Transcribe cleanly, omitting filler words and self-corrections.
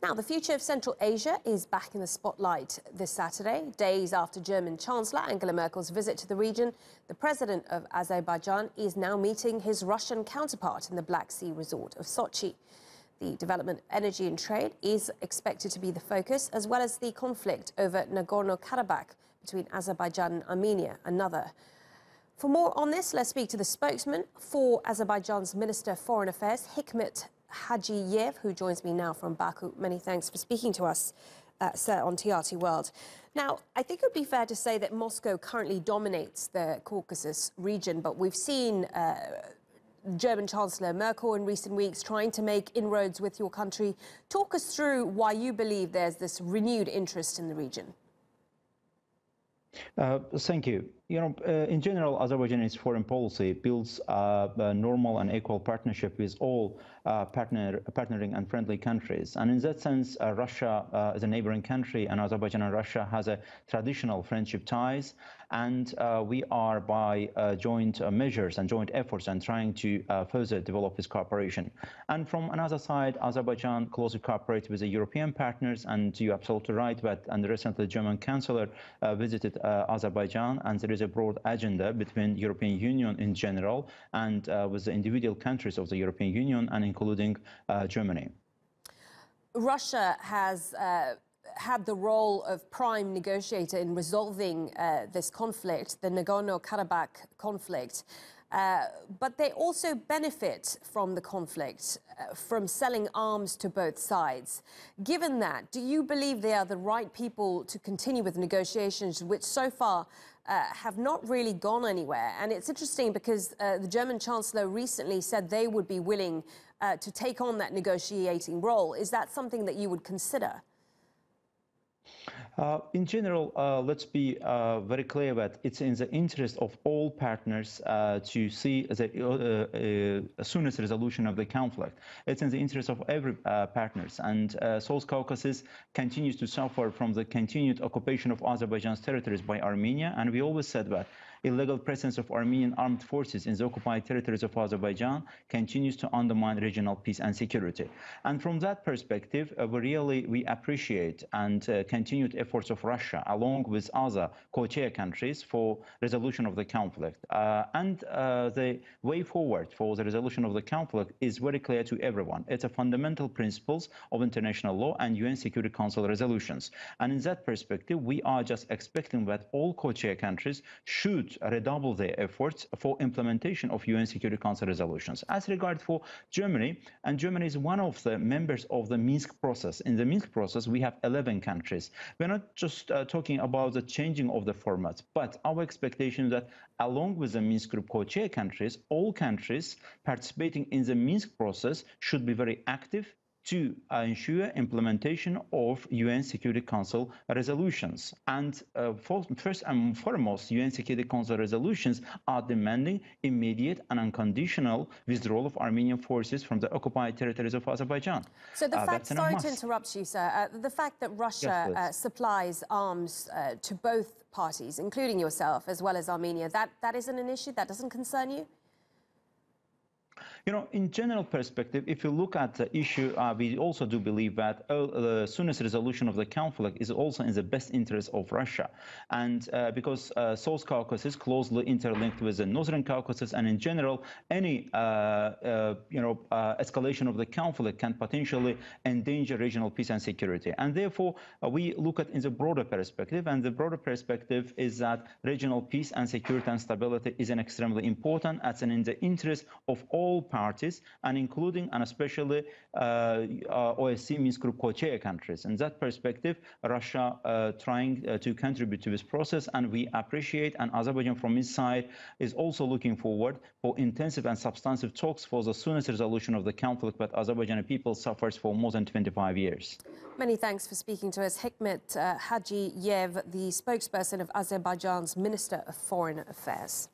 Now, the future of Central Asia is back in the spotlight this Saturday. Days after German Chancellor Angela Merkel's visit to the region, the president of Azerbaijan is now meeting his Russian counterpart in the Black Sea resort of Sochi. The development, energy and trade is expected to be the focus, as well as the conflict over Nagorno-Karabakh between Azerbaijan and Armenia, another. For more on this, let's speak to the spokesman for Azerbaijan's Minister of Foreign Affairs, Hikmet Hajiyev, who joins me now from Baku. Many thanks for speaking to us, sir, on TRt World. Now, I think it would be fair to say that Moscow currently dominates the Caucasus region, but we've seen German Chancellor Merkel in recent weeks trying to make inroads with your country. Talk us through why you believe there's this renewed interest in the region. Thank you. In general, Azerbaijan's foreign policy builds a normal and equal partnership with all partnering and friendly countries. And in that sense, Russia is a neighboring country, and Azerbaijan and Russia has a traditional friendship ties. And we are, by joint measures and joint efforts, and trying to further develop this cooperation. And from another side, Azerbaijan closely cooperates with the European partners. And you're absolutely right, and recently the German Chancellor visited Azerbaijan, and there is a broad agenda between the European Union in general and with the individual countries of the European Union, and including Germany. Russia has had the role of prime negotiator in resolving this conflict, the Nagorno-Karabakh conflict. But they also benefit from the conflict, from selling arms to both sides. Given that, do you believe they are the right people to continue with negotiations, which so far have not really gone anywhere? And it's interesting because the German Chancellor recently said they would be willing to take on that negotiating role. Is that something that you would consider? In general, let's be very clear that it's in the interest of all partners to see the soonest resolution of the conflict. It's in the interest of every partners. And South Caucasus continues to suffer from the continued occupation of Azerbaijan's territories by Armenia. And we always said that illegal presence of Armenian armed forces in the occupied territories of Azerbaijan continues to undermine regional peace and security. And from that perspective, we appreciate and continued efforts of Russia, along with other co-chair countries, for resolution of the conflict. The way forward for the resolution of the conflict is very clear to everyone. It's a fundamental principles of international law and UN Security Council resolutions. And in that perspective, we are just expecting that all co-chair countries should redouble their efforts for implementation of UN Security Council resolutions. As regards for Germany, and Germany is one of the members of the Minsk process. In the Minsk process, we have 11 countries. We're not just talking about the changing of the formats, but our expectation is that along with the Minsk group co-chair countries, all countries participating in the Minsk process should be very active to ensure implementation of UN Security Council resolutions. And first and foremost, UN Security Council resolutions are demanding immediate and unconditional withdrawal of Armenian forces from the occupied territories of Azerbaijan. So the fact, sorry to interrupt you, sir, the fact that Russia supplies arms to both parties, including yourself, as well as Armenia, that isn't an issue? That doesn't concern you? In general perspective, if you look at the issue, we also do believe that the soonest resolution of the conflict is also in the best interest of Russia. And because South Caucasus is closely interlinked with the Northern Caucasus, and in general, any escalation of the conflict can potentially endanger regional peace and security. And therefore, we look at in the broader perspective, and the broader perspective is that regional peace and security and stability is an extremely important, as in the interest of all parties, and including and especially OSCE Minsk Group co-chair countries. In that perspective, Russia trying to contribute to this process, and we appreciate, and Azerbaijan from its side is also looking forward for intensive and substantive talks for the soonest resolution of the conflict that Azerbaijani people suffers for more than 25 years. Many thanks for speaking to us. Hikmet Hajiyev, the spokesperson of Azerbaijan's Minister of Foreign Affairs.